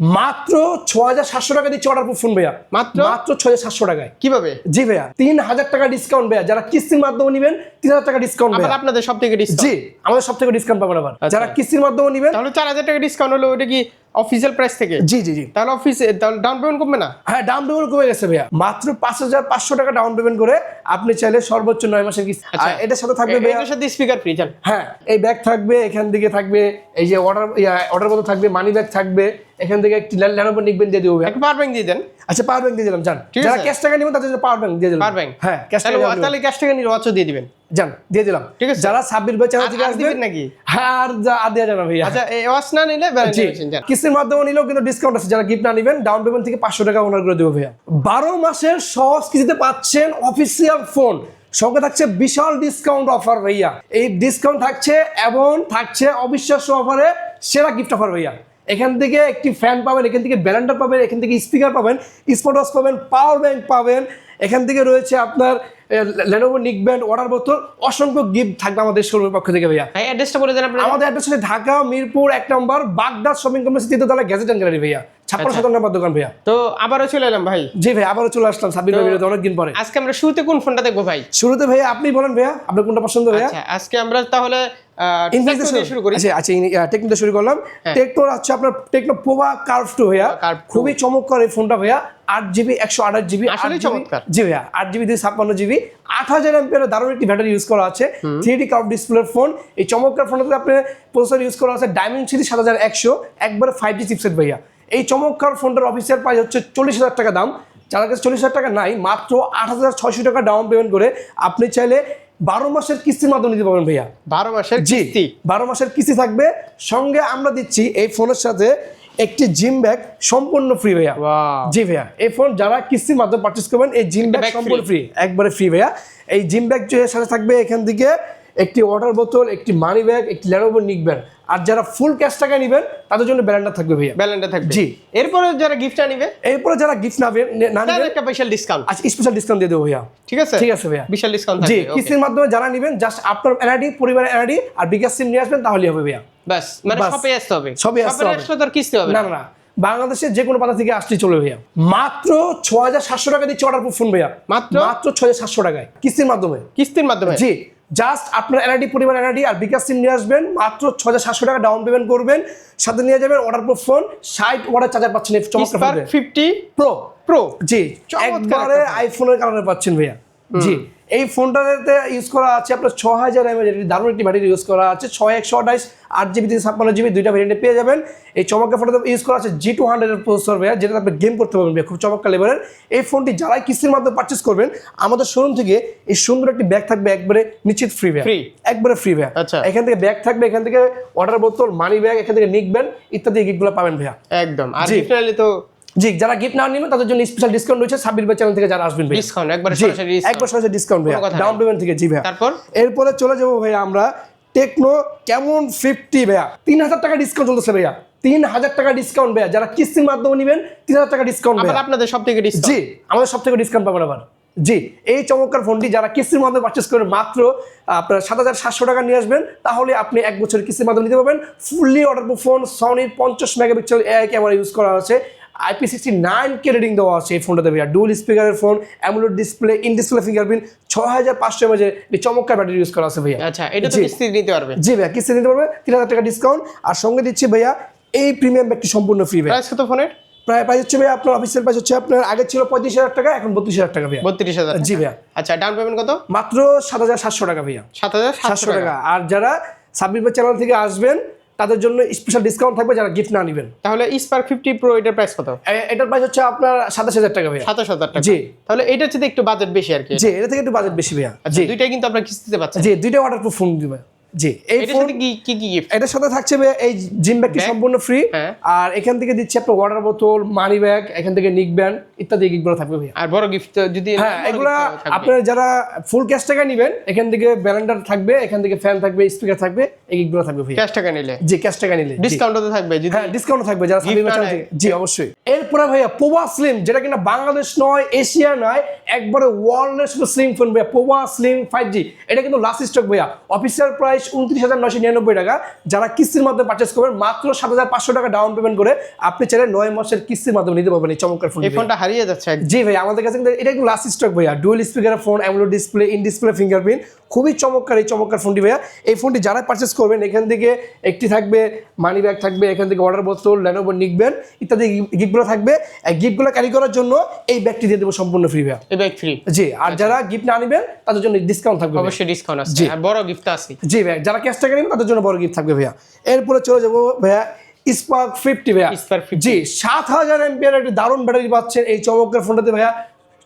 মাত্র ৬৭০০ টাকা দিচ্ছে অর্ডার ফোন ভাইয়া, মাত্র ৬৭০০ টাকায়। কিভাবে? জি ভাইয়া, ৩০০০ টাকা ডিসকাউন্ট ভাইয়া, যারা কিস্তির মাধ্যমে নেবেন ৩০০০ টাকা ডিসকাউন্ট ভাইয়া। আপনাদের সব থেকে ডিসকাউন্ট? জি, আমাদের সব থেকে ডিসকাউন্ট পাবেন আবার যারা কিস্তির মাধ্যমে নেবেন। তাহলে ৪০০০ টাকা ডিসকাউন্ট হলো, ওটা কি অফিসিয়াল প্রাইস থেকে? জি জি জি। তাহলে তাহলে ডাউন পেমেন্ট কমবে না? হ্যাঁ, ডাউন পেমেন্ট কমে গেছে ভাইয়া, মাত্র ৫৫০০ টাকা ডাউন পেমেন্ট করে আপনি চাইলে সর্বোচ্চ ৯ মাসের কিস্তি। আর এটার সাথে থাকবে ভাইয়া, এটার সাথে স্পিকার ফ্রি। হ্যাঁ, এই ব্যাগ থাকবে, এখান থেকে থাকবে এই যে অর্ডার মতো থাকবে, মানি ব্যাগ থাকবে, এখান থেকে একটি ল্যানোভো নিকবেন দিয়ে দেবো। একটা পাওয়ার ব্যাংক দিয়ে দেন। আচ্ছা, পাওয়ার ব্যাংক দিয়ে দিলাম, জান। যারা ক্যাশ টাকা নেবেন তাদের জন্য পাওয়ার ব্যাংক দিয়ে দিলাম। পাওয়ার ব্যাংক, হ্যাঁ, ক্যাশ টাকা তাহলে ক্যাশ টাকা নিয়ে ওয়াচও দিয়ে দিবেন। জান, দিয়ে দিলাম। ঠিক আছে, যারা সাব্বির ভাই চ্যানেল থেকে আসবেন নাকি? হ্যাঁ, আর দেয়া যাবে ভাইয়া। আচ্ছা, এই ওয়াচ না নিলে কিস্তির মাধ্যমে নিলেও কিন্তু ডিসকাউন্ট আছে। যারা গিফট না নেবেন ডাউন পেমেন্ট থেকে ৫০০ টাকা ওনার করে দেবো ভাইয়া। ১২ মাসের সহজ কিস্তিতে পাচ্ছেন অফিসিয়াল ফোন, সঙ্গে থাকছে বিশাল ডিসকাউন্ট অফার ভাইয়া। এই ডিসকাউন্ট থাকছে এবং থাকছে অবিশ্বাস্য অফারে সেরা গিফট অফার ভাইয়া। এখান থেকে একটি ফ্যান পাবেন, এখান থেকে ব্যালেন্ডার পাবেন, এখান থেকে স্পিকার পাবেন, স্মার্ট ওয়াচ পাবেন, পাওয়ার ব্যাংক পাবেন, এখান থেকে রয়েছে আপনার লেনোভো নিকব্যান্ড, ওয়াটার বোতল, অসংখ্য গিফট থাকবে আমাদের শোরুমের পক্ষ থেকে ভাইয়া। অ্যাড্রেসটা বলে দেন আপনারা। আমাদের অ্যাড্রেস হচ্ছে ঢাকা মিরপুর ১ নম্বর বাগদাদ শপিং কমপ্লেক্স, ৩য় তলা, গ্যাজেট অ্যান্ড গ্যালারি ভাইয়া, ৫৬ নম্বর দোকান ভাইয়া। তো আবারও চলে এলাম ভাই। জি ভাই, আবারও চলে আসলাম সাব্বির ভাই বিরুদ্ধে অনেকদিন পরে। আজকে আমরা শুরুতে কোন ফোনটা দেখবো ভাই? শুরুতে ভাইয়া আপনি বলেন ভাইয়া, আপনার কোনটা পছন্দ ভাইয়া? আচ্ছা, আজকে আমরা তাহলে শুরু করি। আচ্ছা, টেকনো শুরু করলাম। টেকনো হচ্ছে আপনার টেকনো পোভা কার্ভ 2 ভাইয়া, খুবই চমৎকার এই ফোনটা ভাইয়া। ৮GB ১২৮GB, আসলেই চমৎকার। জি ভাইয়া, ৮GB 256GB, ৮০০০ এমপিআর দারুণ একটি ব্যাটারি ইউজ করা আছে, 3D কার্ভ ডিসপ্লের ফোন। এই চমৎকার ফোনটাতে আপনার প্রসেসর ইউজ করা আছে ডায়মেনসিটি ৭১০০, একবারে 5G চিপসেট ভাইয়া। এই চমৎকার ফোনটার অফিসিয়াল প্রাইস হচ্ছে ৪০,০০০ টাকা দাম। যার কাছে ৪০,০০০ টাকা নাই, মাত্র ৮৬০০ টাকা ডাউন পেমেন্ট করে আপনি চাইলে ১২ মাসের কিস্তির মাধ্যমে নিতে পারবেন ভাইয়া। ১২ মাসের কিস্তি? ১২ মাসের কিস্তি থাকবে। সঙ্গে আমরা দিচ্ছি এই ফোনের সাথে একটি জিম ব্যাগ সম্পূর্ণ ফ্রি ভাইয়া। জি ভাইয়া, এই ফোন যারা কিস্তির মাধ্যমে পারচেজ করবেন এই জিম ব্যাগ সম্পূর্ণ ফ্রি, একবারে ফ্রি ভাইয়া। এই জিম ব্যাগ সাথে থাকবে এখান থেকে একটি ওয়াটার বোতল, একটি মানি ব্যাগ, একটি লেনোভো নিকব্যান্ড। আর যারা ফুল ক্যাশ টাকা নেবেন তাদের জন্য ব্যালেন্ডার থাকবে ভাইয়া। ব্যালেন্ডার থাকবে, জি। এরপরে যারা গিফটটা নেবে, এরপরে যারা গিফট না নেবেন একটা স্পেশাল ডিসকাউন্ট। আচ্ছা, স্পেশাল ডিসকাউন্ট দিয়ে দেবো ভাইয়া। ঠিক আছে, ঠিক আছে ভাইয়া, বিশাল ডিসকাউন্ট জি। থাকবে। কিস্তির মাধ্যমে যারা নেবেন জাস্ট আপনার এনআইডি, পরিবারের এনআইডি আর বিকাশ সিম নিয়ে আসবেন, তাহলেই হবে ভাইয়া। বাস, মানে সবই আসতে হবে, সবই আসতে হবে, তার কিস্তি হবে না না, বাংলাদেশের যে কোনো পাতা থেকে আসলেই চলবে ভাইয়া। মাত্র ৬৭০০ টাকা দিচ্ছে অর্ডার ফোন ভাইয়া, মাত্র ৬৭০০ টাকায় কিস্তির মাধ্যমে। কিস্তির মাধ্যমে, জি। জাস্ট আপনার এনআইডি, পরিবার এনআইডি আর বিকাশ সিম নিয়ে আসবেন, মাত্র ৬৭০০ টাকা ডাউন পেমেন্ট করবেন, সাথে নিয়ে যাবেন অর্ডার প্রুফ ফোন, 60 ওয়াটের চার্জার পাচ্ছেন এই চমৎকার ফোনে। 50 প্রো, জি, একবারে আইফোনের কারণে পাচ্ছেন ভাইয়া। জি, এই ফোনটাতে ইউজ করা আছে আপনার ৬০০০ mAh দারুণ একটি ব্যাটারি ইউজ করা আছে, ৬১২৮, 8GB 256GB, দুইটা ভেরিয়েন্টে পেয়ে যাবেন। এই চমৎকার ফোনটাতে ইউজ করা আছে G200 এর প্রসেসর ভাইয়া, যেটা আপনি গেম করতে পারবেন ভাইয়া, খুব চমৎকার লেভেলের। এই ফোনটি যারাই কিস্তির মাধ্যমে পারচেজ করবেন আমাদের শোরুম থেকে এই সুন্দর একটি ব্যাগ থাকবে, একবারে নিশ্চিত ফ্রি ভাইয়া, একবারে ফ্রি ভাইয়া। আচ্ছা, এখান থেকে ব্যাগ থাকবে, এখান থেকে ওয়াটার বোতল, মানি ব্যাগ, এখান থেকে নিকবেন ইত্যাদি গিফটগুলো পাবেন ভাইয়া। একদম। আর গিফট নিলে তো জি, যারা গিফট না নেবেন তাদের জন্য স্পেশাল ডিসকাউন্ট রয়েছে সাব্বির ভাই চ্যানেল থেকে যারা আসবেন ভাই, ডিসকাউন্ট একবার সরাসরি, একবার সরাসরি ডিসকাউন্ট ভাই ডাউন পেমেন্ট থেকে। জি ভাই, তারপর এরপরে চলে যাবো ভাই আমরা টেকনো কেমন 50 ভাইয়া। ৩০০০ টাকা ডিসকাউন্ট চলতেছে ভাইয়া, ৩০০০ টাকা ডিসকাউন্ট ভাইয়া। যারা কিস্তির মাধ্যমে নেবেন ৩০০০ টাকা ডিসকাউন্ট ভাইয়া। আপনাদের সব থেকে ডিসকাউন্ট? জি, আমাদের সব থেকে ডিসকাউন্ট পাবেন আবার। জি, এই চমৎকার ফোনটি যারা কিস্তির মাধ্যমে পারচেজ করে মাত্র আপনার ৭৭০০ টাকা নিয়ে আসবেন, তাহলে আপনি 1 বছরের কিস্তির মাধ্যমে নিতে পারবেন। ফুললি ওয়াটারপ্রুফ ফোন, সনির 50 মেগাপিক্সেল এআই ক্যামেরা ইউজ করা আছে, IP69K রেটিং দেওয়া আছে এই ফোনটাতে ভাইয়া। ডুয়াল স্পিকারের phone, AMOLED display, in display fingerprint, ৬৫০০ mAh চমৎকার ব্যাটারি ইউজ করা আছে ভাইয়া। আচ্ছা, এটা তো কিস্তি নিতে পারবে? জি ভাইয়া, কিস্তি নিতে পারবে, ৩০০০ টাকা ডিসকাউন্ট। আর সঙ্গে দিচ্ছি ভাইয়া এই প্রিমিয়াম ব্যাগটি সম্পূর্ণ ফ্রি ভাইয়া। প্রাইস কত ফোনের? প্রাইস হচ্ছে ভাইয়া আপনার অফিসিয়াল প্রাইস হচ্ছে আপনার আগে ছিল ৩৫,০০০ টাকা, এখন ৩২,০০০ টাকা ভাইয়া। ৩২,০০০? জি ভাইয়া। আচ্ছা, ডাউন পেমেন্ট কত? মাত্র ৭৭০০ টাকা ভাইয়া। ৭৭০০ টাকা। আর যারা সাব্বির ভাই চ্যানেল থেকে আসবেন তাদের জন্য স্পেশাল ডিসকাউন্ট থাকবে যারা গিফট না নেবেন। তাহলে স্পার্ক 50 প্রো এটার প্রাইস কত? এটার প্রাইস হচ্ছে আপনার ২৭,০০০ টাকা ভাইয়া। ২৭,০০০ টাকা? জি। তাহলে এটার চেয়ে একটু বাজেট বেশি আর কি? জি, এটা থেকে একটু বাজেট বেশি ভাইয়া। জি, দুইটাই কিন্তু আপনারা কিস্তিতে পাচ্ছেন? জি, দুইটা ওয়াটারপ্রুফ ফোন দিবেন। জি, এই এটার সাথে কি গিফট? এটার সাথে থাকছে এই জিম ব্যাগটি সম্পূর্ণ ফ্রি। আর এখান থেকে দিচ্ছি আপনার ওয়াটার বোতল, মানি ব্যাগ, এখান থেকে নিকব্যান্ড ইত্যাদি গিফটগুলো থাকবে ভাইয়া। আর বড় গিফট যদি? হ্যাঁ, এগুলা আপনারা যারা ফুল ক্যাশ টাকা নেবেন এখান থেকে ব্যালেন্ডার থাকবে, এখান থেকে ফ্যান থাকবে, স্পিকার থাকবে, এই গিফটগুলো থাকবে ভাইয়া। ক্যাশ টাকা নিলে? জি, ক্যাশ টাকা নিলে ডিসকাউন্টও তো থাকবে? হ্যাঁ, ডিসকাউন্ট থাকবে যারা সাব্বির ভাই চ্যানেল থেকে। জি, অবশ্যই। এরপরে ভাইয়া পোভা স্লিম, যেটা কিনা বাংলাদেশ নয়, এশিয়া নয়, একবারে ওয়ার্ল্ডের সুপার স্লিম ফোন ভাইয়া, পোভা স্লিম 5G। এটা কিন্তু লাস্ট স্টক ভাইয়া, অফিসিয়াল প্রাইস প্রাইস 29,999 টাকা। যারা কিস্তির মাধ্যমে পারচেস করবেন মাত্র 7,500 টাকা ডাউন পেমেন্ট করে আপনি চাইলে 9 মাসের কিস্তির মাধ্যমে নিতে পারবেন এই চমৎকার ফোন। এই ফোনটা হারিয়ে যাচ্ছে একদম। জি ভাই, আমাদের কাছে কিন্তু এটা একটু লাস্ট স্টক ভাইয়া, ডুয়াল স্পিকারের phone, AMOLED display, in display fingerprint, খুবই চমৎকার এই চমৎকার ফোনটি ভাইয়া। এই ফোনটি যারা পারচেস করবেন এখান থেকে একটি থাকবে মানি ব্যাগ থাকবে, এখান থেকে ওয়াটার বোতল, ল্যানোভো নিকবেন ইত্যাদি গিফটগুলো থাকবে। এই গিফটগুলো ক্যারি করার জন্য এই ব্যাগটি দিয়ে দেবো সম্পূর্ণ ফ্রি ভাইয়া। এই ব্যাগ ফ্রি। জি, আর যারা গিফট না নেবেন তাদের জন্য ডিসকাউন্ট থাকবে। অবশ্যই ডিসকাউন্ট আছে আর বড় গিফট আছে। জি ভাই, যারা ক্যাশ টাকা নেবেন তাদের জন্য বড় গিফট থাকবে ভাইয়া। এরপরে চলে যাবো ভাইয়া স্পার্ক 50 ভাইয়া। স্পার্ক 50 জি, 7000 এমপিআর একটি দারুণ ব্যাটারি পাচ্ছেন এই চমৎকার ফোনটাতে ভাইয়া।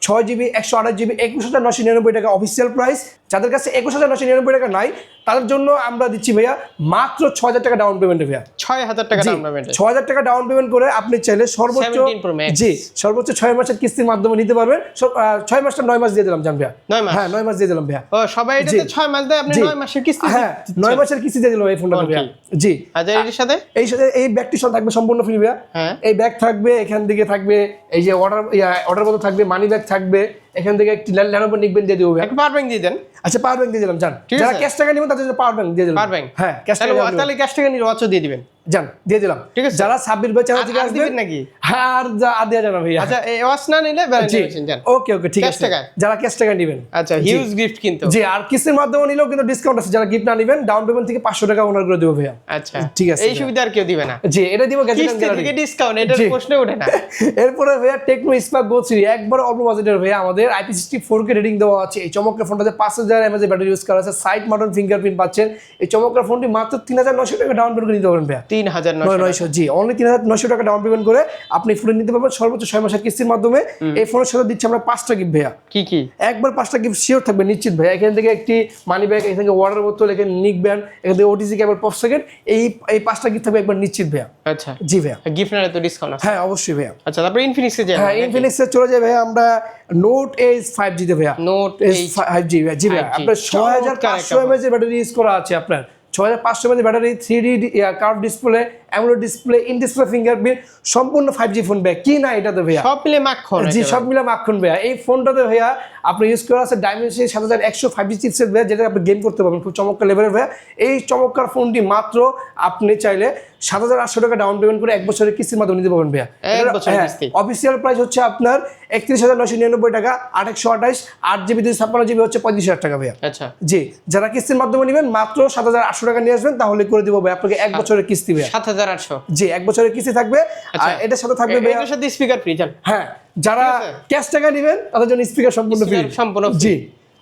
6GB 128GB 21,999 টাকা অফিসিয়াল প্রাইস। যাদের কাছে 21,999 টাকা নাই তাদের জন্য আমরা দিচ্ছি ভাইয়া মাত্র 6,000 টাকা ডাউন পেমেন্টে ভাইয়া। 6,000 টাকা ডাউন পেমেন্ট। 6,000 টাকা ডাউন পেমেন্ট করে আপনি চাইলে সর্বোচ্চ 17 Pro Max। জি সর্বোচ্চ 6 মাসের কিস্তির মাধ্যমে নিতে পারবেন। 6 মাসটা 9 মাস দিয়ে দিলাম জান ভাইয়া। 9 মাস। হ্যাঁ 9 মাস দিয়ে দিলাম ভাইয়া। ও সবাই এটাতে 6 মাস দেয়, আপনি 9 মাসের কিস্তি। হ্যাঁ 9 মাসের কিস্তি দিয়ে দিলাম এই ফোনটা ভাইয়া। জি, আচ্ছা এর সাথে এই ব্যাগটি সব থাকবে সম্পূর্ণ ফ্রি ভাইয়া। হ্যাঁ এই ব্যাগ থাকবে, এখান থেকে থাকবে এই যে অর্ডার মতো থাকবে, মানি ব্যাগ থাকবে, এখান থেকে একটি ল্যানোভো নিকবেন দিয়ে দেবো ভাইয়া। একটা পাওয়ার ব্যাংক দিয়ে দেন। আচ্ছা পাওয়ার ব্যাংক দিয়ে দিলাম জান। যারা ক্যাশ টাকা নেবেন তাদের জন্য পাওয়ার ব্যাংক দিয়ে দিলাম। পাওয়ার ব্যাংক হ্যাঁ ক্যাশ টাকা তাহলে ক্যাশ টাকা নিয়ে ওয়াচও দিয়ে দিবেন জান, দিয়ে দিলাম। ঠিক আছে। যারা 26 ভাই চ্যানেল থেকে আর আসবেন দিবেন নাকি? হ্যাঁ আর দেয়া যাবে ভাইয়া। আচ্ছা এই ওয়াচ না নিলে ভ্যালিডেশন জান। ওকে ঠিক ক্যাশ আছে। টাকায়? যারা ক্যাশ টাকা নেবেন আচ্ছা হিউজ গিফট কিন্তু। জি, আর কিস্তির মাধ্যমে নিলেও কিন্তু ডিসকাউন্ট আছে। যারা গিফট না নেবেন ডাউন পেমেন্ট থেকে 500 টাকা ওনার করে দেবো ভাইয়া। আচ্ছা ঠিক আছে। এই সুবিধা আর কেউ দিবে না। জি, এটা দিব গ্যাজেট কিস্তি থেকে ডিসকাউন্ট, এটার প্রশ্ন ওঠে না। এরপরে ভাইয়া টেকনো স্পার্ক গো 3 একবার অল্প বাজেটের ভাইয়া, আমাদের IP64K রেটিং দেওয়া আছে। এই চমৎকার ফোনটাতে 5000 mAh ব্যাটারি ইউজ করা আছে, সাইড মাউন্টেড ফিঙ্গারপ্রিন্ট পাচ্ছেন। এই চমৎকার ফোনটি মাত্র 3,900 টাকা ডাউন পেমেন্ট করে নিতে পারবেন ভাইয়া। 3,900 জি, অনলি 3,900 টাকা ডাউন পেমেন্ট করে আপনি ফোন নিতে পারবেন সর্বোচ্চ 6 মাসের কিস্তির মাধ্যমে। এই ফোনের সাথে দিচ্ছি আমরা 5টা গিফট ভাইয়া। কি কি? একবার 5টা গিফট শিওর থাকবে নিশ্চিত ভাইয়া। এখান থেকে একটি মানি ব্যাগ, এখান থেকে ওয়াটার বোতল, এখানে নিক ব্যান্ড, এখান থেকে ওটিজি কেবল পপ সকেট, এই 5টা গিফট থাকবে একবার নিশ্চিত ভাইয়া। আচ্ছা জি ভাইয়া। গিফট না তো ডিসকাউন্ট আছে? হ্যাঁ অবশ্যই ভাইয়া। আচ্ছা তারপর ইনফিনিক্সে যাই। হ্যাঁ ইনফিনিক্সে চলে যাই ভাইয়া আমরা নোট এজ 5G তে ভাইয়া। নোট এজ 5G ভাইয়া। জি ভাইয়া, আপনার 6500 mAh এর ব্যাটারি ইউজ করা আছে। আপনার 6500 mAh battery, 3D curve display, AMOLED display, in display fingerprint, সম্পূর্ণ 5G ফোন ভাইয়া। কি না এটাতে ভাইয়া? সব মিলে মাখন। জি সব মিলে মাখন ভাইয়া। এই ফোনটাতে ভাইয়া আপনি ইউজ করা আছে ডাইমেনশন 7100 5G চিপসেট ভাইয়া, যেটা আপনি গেম করতে পারবেন খুব চমৎকার লেভেলের ভাইয়া। এই চমৎকার ফোনটি মাত্র আপনি চাইলে 7,800 টাকা ডাউন পেমেন্ট করে 1 বছরের কিস্তির মাধ্যমে নিতে পারবেন ভাইয়া। অফিসিয়াল প্রাইস হচ্ছে আপনার 31,999 টাকা, 828 8GB 256GB হচ্ছে 35,000 টাকা ভাইয়া। আচ্ছা জি, যারা কিস্তির মাধ্যমে নেবেন মাত্র 7,800 টাকা নিয়ে আসবেন, তাহলে করে দিব ভাই আপনাকে 1 বছরের কিস্তি ভাইয়া। 7,800 জি 1 বছরের কিস্তি থাকবে। আর এটার সাথে থাকবে ভাইয়া এর সাথে স্পিকার ফ্রি জান। হ্যাঁ, যারা ক্যাশ টাকা নেবেন তাদের জন্য স্পিকার সম্পূর্ণ ফ্রি। সম্পূর্ণ জি,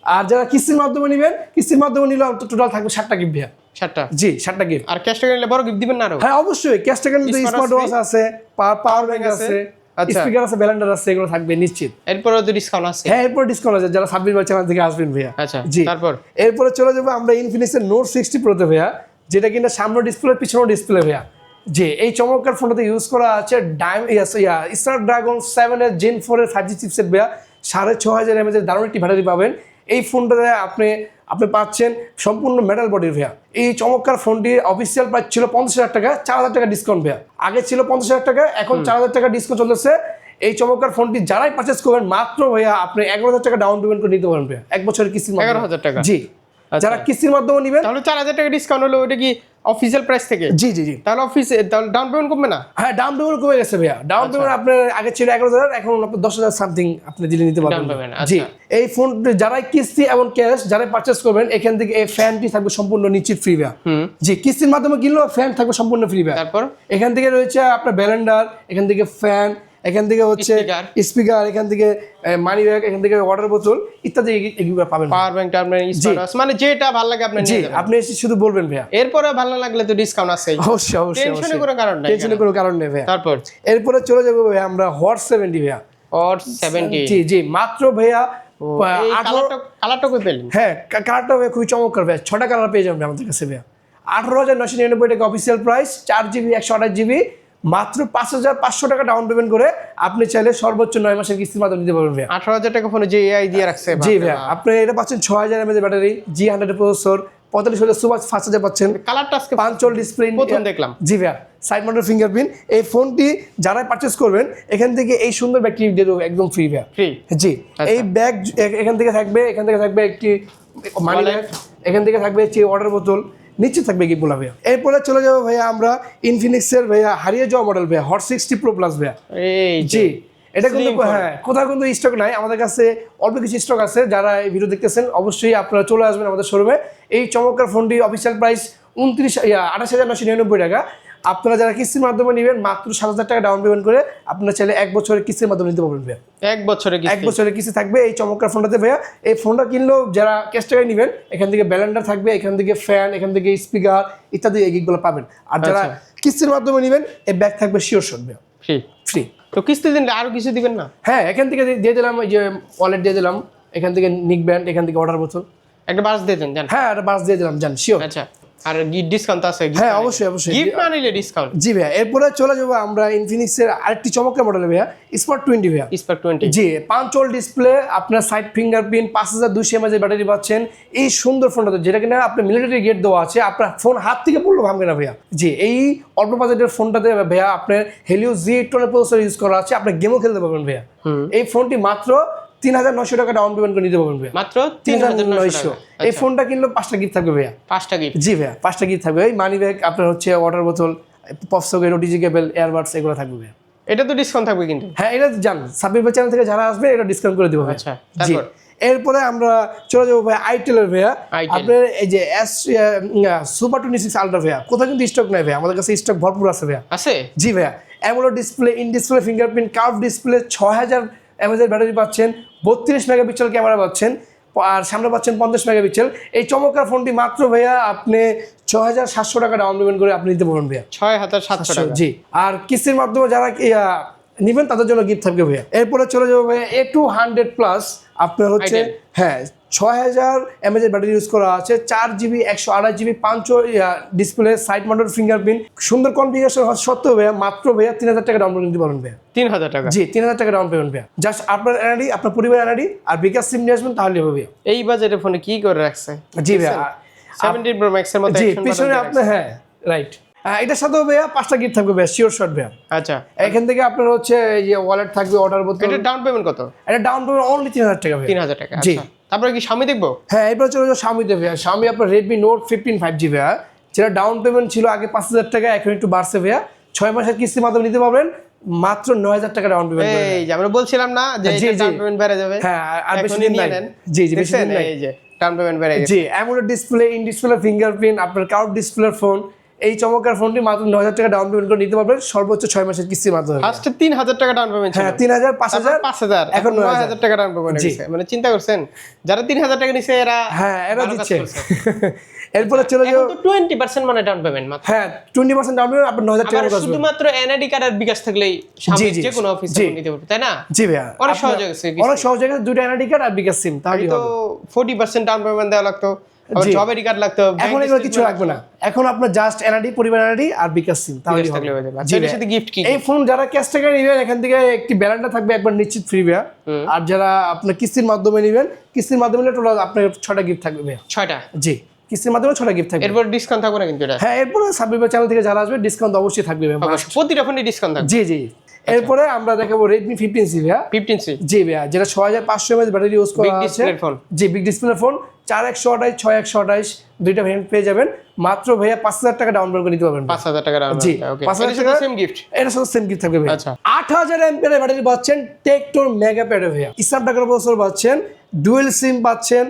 আর যারা কিস্তির মাধ্যমে নেবেন, কিস্তির মাধ্যমে নিলে টোটাল থাকবে 7টা গিফট ভাইয়া। 7টা? জি 7টা গিফট। আর ক্যাশ টাকা নিলে বড় গিফট দিবেন না আরো? হ্যাঁ অবশ্যই, ক্যাশ টাকা নিলে স্মার্ট ওয়াচ আছে, পাওয়ার ব্যাংক আছে, স্পিকার আছে, ব্যালেন্ডার আছে, এগুলো থাকবে নিশ্চিত। এরপরও তো ডিসকাউন্ট আছে? হ্যাঁ এরপর ডিসকাউন্ট আছে যারা 26 ভাই চ্যানেল থেকে আসবেন ভাইয়া। আচ্ছা জি, তারপর এরপরে চলে যাবো আমরা ইনফিনিক্সের নোট 60 প্রোতে ভাইয়া, যেটা কিনা সামনে ডিসপ্লে পিছনে ডিসপ্লে ভাইয়া। যে এই চমৎকার ফোনটাতে ইউজ করা আছে স্ন্যাপড্রাগন 7 এর Gen 4 এর 5G চিপসেট ভাইয়া। 6500 mAh এর দারুণ একটি ব্যাটারি পাবেন। এই ফোনটাতে আপনি পাচ্ছেন সম্পূর্ণ মেটাল বডির ভাইয়া। এই চমৎকার ফোনটির অফিসিয়াল প্রাইস ছিল 50,000 টাকা, 4,000 টাকা ডিসকাউন্ট ভাইয়া। আগে ছিল 50,000 টাকা, এখন 4,000 টাকা ডিসকাউন্ট চলতেছে। এই চমৎকার ফোনটি যারাই পারচেজ করবেন মাত্র ভাইয়া আপনি 11,000 টাকা ডাউন পেমেন্ট করে নিতে পারবেন ভাইয়া 1 বছরের কিস্তির মাধ্যমে। 11,000 টাকা? জি, যারা কিস্তির মাধ্যমে নেবেন তাহলে 4,000 টাকা ডিসকাউন্ট হলো, ওটা কি অফিসিয়াল প্রাইস থেকে? জি জি জি। তাহলে তাহলে ডাউন পেমেন্ট কমবে না? হ্যাঁ ডাউন পেমেন্ট কমে গেছে ভাইয়া। ডাউন পেমেন্ট আপনার আগে ছিল 11,000, এখন আপনার 10,000 সামথিং আপনি দিলে নিতে পারবেন। জি, এই ফোন যারাই কিস্তি এবং ক্যাশ যারাই পারচেজ করবেন এখান থেকে এই ফ্যানটি থাকবে সম্পূর্ণ নিশ্চিত ফ্রি ভাইয়া। জি, কিস্তির মাধ্যমে কিনলেও ফ্যান থাকবে সম্পূর্ণ ফ্রি ভাইয়া। তারপর এখান থেকে রয়েছে আপনার ব্যালেন্ডার, এখান থেকে ফ্যান, এখান থেকে হচ্ছে স্পিকার, এখান থেকে মানি ব্যাগ, এখান থেকে ওয়াটার বোতল ইত্যাদি এগুলো পাবেন। পাওয়ার ব্যাংক মানে যেটা ভালো লাগে আপনি নিয়ে যাবেন। আপনি এসে শুধু বলবেন ভাইয়া। এরপরে ভালো লাগলে তো ডিসকাউন্ট আছেই। অবশ্যই অবশ্যই, টেনশনের কোনো কারণ নাই। টেনশনের কোনো কারণ নেই ভাইয়া। তারপর এরপরে চলে যাবো ভাইয়া আমরা হট 70 ভাইয়া। হট 70? জি জি, মাত্র ভাইয়া কালারটা কই পেলেন? হ্যাঁ কালারটা ভাইয়া খুবই চমৎকার ভাইয়া। 6টা কালার পেয়ে যাবেন আমাদের কাছে ভাইয়া। 18,999 টাকা অফিসিয়াল প্রাইস, 4GB 128GB, মাত্র 5,500 টাকা ডাউন পেমেন্ট করে আপনি চাইলে সর্বোচ্চ 9 মাসের কিস্তির মাধ্যমে নিতে পারবেন ভাইয়া। 18,000 টাকা ফোনে যে এআই দিয়ে রাখছে। জি ভাইয়া, আপনি এটা পাচ্ছেন 6000 mAh battery, G100 processor, 45 super fast charger পাচ্ছেন। কালারটা আজকে পাঞ্চল ডিসপ্লে প্রথম দেখলাম। জি ভাইয়া, সাইড মাউন্টেড ফিঙ্গারপ্রিন্ট। এই ফোনটি যারাই পারচেজ করবেন এখান থেকে এই সুন্দর ব্যাগটি দিয়ে দেবো একদম ফ্রি ভাইয়া। ফ্রি? জি, এই ব্যাগ এখান থেকে থাকবে একটি মানি ব্যাগ, এখান থেকে থাকবে একটি ওয়াটার বোতল, নিশ্চিত থাকবে গিফটগুলো ভাইয়া। এরপরে চলে যাবো ভাইয়া আমরা ইনফিনিক্সের ভাইয়া হারিয়ে যাওয়া মডেল ভাইয়া হট 60 প্রো প্লাস ভাইয়া। এই জি এটা কিন্তু Slim phone। হ্যাঁ কোথাও কিন্তু স্টক নাই, আমাদের কাছে অল্প কিছু স্টক আছে। যারা এই ভিডিও দেখতেছেন অবশ্যই আপনারা চলে আসবেন আমাদের শোরুমে। এই চমৎকার ফোনটি অফিসিয়াল প্রাইস 28,999 টাকা। আপনারা যারা কিস্তির মাধ্যমে নেবেন মাত্র 7,000 টাকা ডাউন পেমেন্ট করে আপনারা চাইলে 1 বছরের কিস্তির মাধ্যমে নিতে পারবেন ভাইয়া। 1 বছরে কি 1 বছরের কিস্তি থাকবে এই চমৎকার ফোনটাতে ভাইয়া। এই ফোনটা কিনলেও যারা ক্যাশ টাকায় নেবেন এখান থেকে ব্যালেন্ডার থাকবে, এখান থেকে ফ্যান, এখান থেকে স্পিকার ইত্যাদি এই গিকগুলো পাবেন। আর যারা কিস্তির মাধ্যমে নেবেন এই ব্যাগ থাকবে শিওর শট ভাইয়া, ফ্রি। ফ্রি। তো কিস্তি দিন আরো কিছু দিবেন না? হ্যাঁ এখান থেকে দিয়ে দিলাম, এই যে ওয়ালেট দিয়ে দিলাম, এখান থেকে নিক ব্যান্ড, এখান থেকে অর্ডার বোতল, একটা বাস দিয়ে দেন জান। হ্যাঁ একটা বাস দিয়ে দিলাম জান শিওর। আচ্ছা আর ডিসকাউন্ট আছে? হ্যাঁ অবশ্যই অবশ্যই গিফট না নিলে ডিসকাউন্ট? জি ভাইয়া। এরপরে চলে যাবো আমরা ইনফিনিক্সের আরেকটি চমৎকার মডেল ভাইয়া স্মার্ট 20 ভাইয়া। স্পার্ক 20। জি 5 ওয়াল ডিসপ্লে, আপনার সাইড ফিঙ্গারপ্রিন্ট, 5200 mAh ব্যাটারি পাচ্ছেন এই সুন্দর ফোনটাতে, যেটা কিনা আপনার মিলিটারি গেট দেওয়া আছে, আপনার ফোন হাত থেকে পড়লেও ভাঙবে না ভাইয়া। জি এই অল্প বাজেটের ফোনটাতে ভাইয়া আপনার হেলিও Z8 প্রসেসর ইউজ করা আছে, আপনি গেমও খেলতে পারবেন ভাইয়া। এই ফোনটি মাত্র 3,900 টাকা ডাউন পেমেন্ট করে নিতে পারবেন ভাইয়া, মাত্র 3,900 টাকা। এই ফোনটা কিনলে 5টা গিফট থাকবে ভাইয়া। 5টা গিফট? জি ভাইয়া 5টা গিফট থাকবে। এই মানি ব্যাগ, আপনার হচ্ছে ওয়াটার বোতল, পপ সকেট, ওটিজি কেবল, এয়ারবাডস এগুলো থাকবে ভাইয়া। এটা তো ডিসকাউন্ট থাকবে কিন্তু? হ্যাঁ এটা জান সাব্বির ভাই চ্যানেল থেকে যারা আসবে এটা ডিসকাউন্ট করে দিব ভাইয়া। আচ্ছা জি তারপর এরপরে আমরা চলে যাবো ভাই আইটেলের ভাইয়া। itel। আপনার এই যে সুপার 26 আলট্রা ভাইয়া কোথাও কিন্তু স্টক নাই ভাইয়া, আমাদের কাছে স্টক ভরপুর আছে ভাইয়া। আছে? জি ভাইয়া। AMOLED display, in display fingerprint, curve display, 6000 mAh battery পাচ্ছেন, 32 মেগাপিক্সেল ক্যামেরা পাচ্ছেন, আর সামনে পাচ্ছেন 50 মেগাপিক্সেল। এই চমৎকার ফোনটি মাত্র ভাইয়া আপনি 6,700 টাকা ডাউন পেমেন্ট করে আপনি নিতে পারবেন ভাইয়া। 6,700 টাকা? জি। আর কিস্তির মাধ্যমে যারা নিবেন তাদের জন্য গিফট থাকবে ভাইয়া। এরপরে চলে যাবো ভাইয়া A200 প্লাস, আপনার হচ্ছে itel। হ্যাঁ 6000 mAh ব্যাটারি ইউজ করা আছে, 4GB 128GB 5 display, side mounted fingerprint, সুন্দর কনফিগারেশন সত্ত্বেও ভাইয়া মাত্র ভাইয়া 3,000 টাকা ডাউন পেমেন্ট নিতে পারবেন ভাইয়া। 3,000 টাকা? জি 3,000 টাকা ডাউন পেমেন্ট ভাইয়া। জাস্ট আপনার এনআইডি, আপনার পরিবার এনআইডি আর বিকাশ সিম নিয়ে আসবেন তাহলে হবে ভাইয়া। এই বাজেটের ফোনে কি করে রাখছে? জি ভাইয়া 17 Pro Max এর মতো জি action পিছনে button আপনি হ্যাঁ রাইট। এটার সাথেও ভাইয়া 5টা গিফট থাকবে ভাইয়া শিওর শট ভাইয়া। আচ্ছা এখান থেকে আপনার হচ্ছে এই যে ওয়ালেট থাকবে, অর্ডার বোতল। এটা ডাউন পেমেন্ট কত? এটা ডাউন পেমেন্ট অনলি 3,000 টাকা ভাইয়া। 3,000 টাকা? জি। আচ্ছা তারপরে কি Xiaomi দেখবো? হ্যাঁ এরপর চলে যাও Xiaomi ভাইয়া। Xiaomi আপনার Redmi Note 15 5G ভাইয়া, যেটা ডাউন পেমেন্ট ছিল আগে 5,000 টাকা, এখন একটু বাড়ছে ভাইয়া। 6 মাসের কিস্তির মাধ্যমে নিতে পারবেন মাত্র 9,000 টাকা ডাউন পেমেন্ট। এই যে আমরা বলছিলাম না যে জি, এটা জি। ডাউন পেমেন্ট বেড়ে যাবে? হ্যাঁ আর বেশি এখনই দিন নিয়ে নাই। নেন। জি জি বেশি দিন দেখছেন? নাই। এই যে ডাউন পেমেন্ট বেড়ে গেছে। G AMOLED display, in display fingerprint, আপনার কার্ভ ডিসপ্লে ফোন, এই চমৎকার ফোনটি মাত্র 9,000 টাকা ডাউন পেমেন্ট করে নিতে পারবেন সর্বোচ্চ 6 মাসের কিস্তির মাধ্যমে। ফার্স্টে 3,000 টাকা ডাউন পেমেন্ট ছিল। হ্যাঁ 3,000 5,000 5,000 এখন এখন 9,000 টাকা ডাউন পেমেন্ট জি। হয়েছে। মানে চিন্তা করছেন যারা 3,000 টাকা নিছে এরা হ্যাঁ এরা ভালো কাজ দিচ্ছে। করছে। এরপরে চলে যাও এখন তো 20% মানে ডাউন পেমেন্ট মাত্র। হ্যাঁ 20% ডাউন পেমেন্ট আপনার 9,000 টাকা আবার আসবে। শুধুমাত্র এনআইডি কার্ড আর বিকাশ থাকলেই সামনে জি, যে কোনো অফিসে জি। নিতে পারবে তাই না? জি ভাইয়া অনেক আপনার- সহজ হয়ে গেছে। অনেক সহজ হয়ে গেছে, দুটো এনআইডি কার্ড আর বিকাশ সিম তাহলেই তো হবে। 40% ডাউন পেমেন্ট দেওয়া লাগতো, আবার জি। জব আইডি কার্ড লাগতো, এখন এগুলো কিছু লাগবে না, এখন আপনার জাস্ট এনআইডি, পরিবার এনআইডি আর বিকাশ সিম তাহলেই হবে। থাকলে হয়ে যাবে। জি আচ্ছা এর ভাইয়া। সাথে গিফট কি? এই ফোন যারা ক্যাশ টাকা নেবেন এখান থেকে একটি ব্যালেন্ডার থাকবে একবার নিশ্চিত ফ্রি ভাইয়া। আর যারা আপনার কিস্তির মাধ্যমে নেবেন, কিস্তির মাধ্যমে নিলে টোটাল আপনার 6টা গিফট থাকবে ভাইয়া। 6টা? জি কিস্তির মাধ্যমে 6টা গিফট থাকবে। এরপর ডিসকাউন্ট থাকবে না কিন্তু এটা? হ্যাঁ এরপরে সাব্বির চ্যানেল থেকে যারা আসবে ডিসকাউন্ট অবশ্যই থাকবে ভাইয়া। অবশ্যই প্রতিটা ফোনে ডিসকাউন্ট থাকবে। জি জি। এরপরে আমরা দেখাবো Redmi 15C ভাইয়া। 15C? জি ভাইয়া, যেটা 6500 mAh ব্যাটারি ইউজ করা বিগ আছে। ডিসপ্লের ফোন? জি বিগ ডিসপ্লে ফোন, 4128 6128 দুইটা ভেরিয়েন্ট পেয়ে যাবেন মাত্র ভাইয়া 5,000 টাকা ডাউন পেমেন্ট করে নিতে পারবেন। 5,000 টাকা ডাউন জি পেমেন্ট। ওকে 5,000 এর টাকা সাথে সেম গিফট? এর সাথে সেম গিফট থাকবে ভাইয়া। আচ্ছা। 8,000 mAh ব্যাটারি পাচ্ছেন, টেকটোর মেগা প্যাডে ভাইয়া, স্ন্যাপড্রাগন প্রসেসর পাচ্ছেন, ডুয়েল সিম পাচ্ছেন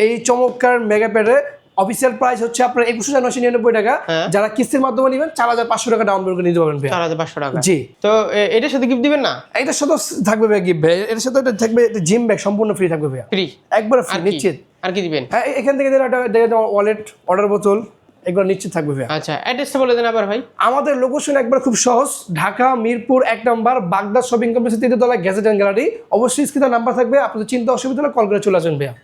এই চমৎকার মেগা প্যাডে। অফিসিয়াল প্রাইস হচ্ছে আপনার 21,999 টাকা। হ্যাঁ। যারা কিস্তির মাধ্যমে নেবেন 4,500 টাকা ডাউন পেমেন্ট করে নিতে পারবেন ভাইয়া। 4,500 টাকা? জি। তো এটার সাথে গিফট দিবেন না? এটার সাথে থাকবে ভাই গিফট ভাই, এর সাথে এটা থাকবে জিম ব্যাগ সম্পূর্ণ ফ্রি থাকবে ভাইয়া, ফ্রি? একবার ফ্রি আর কি? নিশ্চিত। আর কি দিবেন? হ্যাঁ এখান থেকে দিলে একটা ওয়ালেট, অর্ডার বোতল একবার নিশ্চিত থাকবে ভাইয়া। আচ্ছা অ্যাড্রেসটা বলে দেন আবার ভাই। আমাদের লোকেশন একবার খুব সহজ, ঢাকা মিরপুর 1 নম্বর বাগদা শপিং কমপ্লেক্সের 3য় তলায় গ্যাজেট এন্ড গ্যালারি। অবশ্যই স্ক্রিনে নাম্বার থাকবে, আপনাদের চিন্তা অসুবিধা হলে কল করে চলে আসবেন ভাইয়া।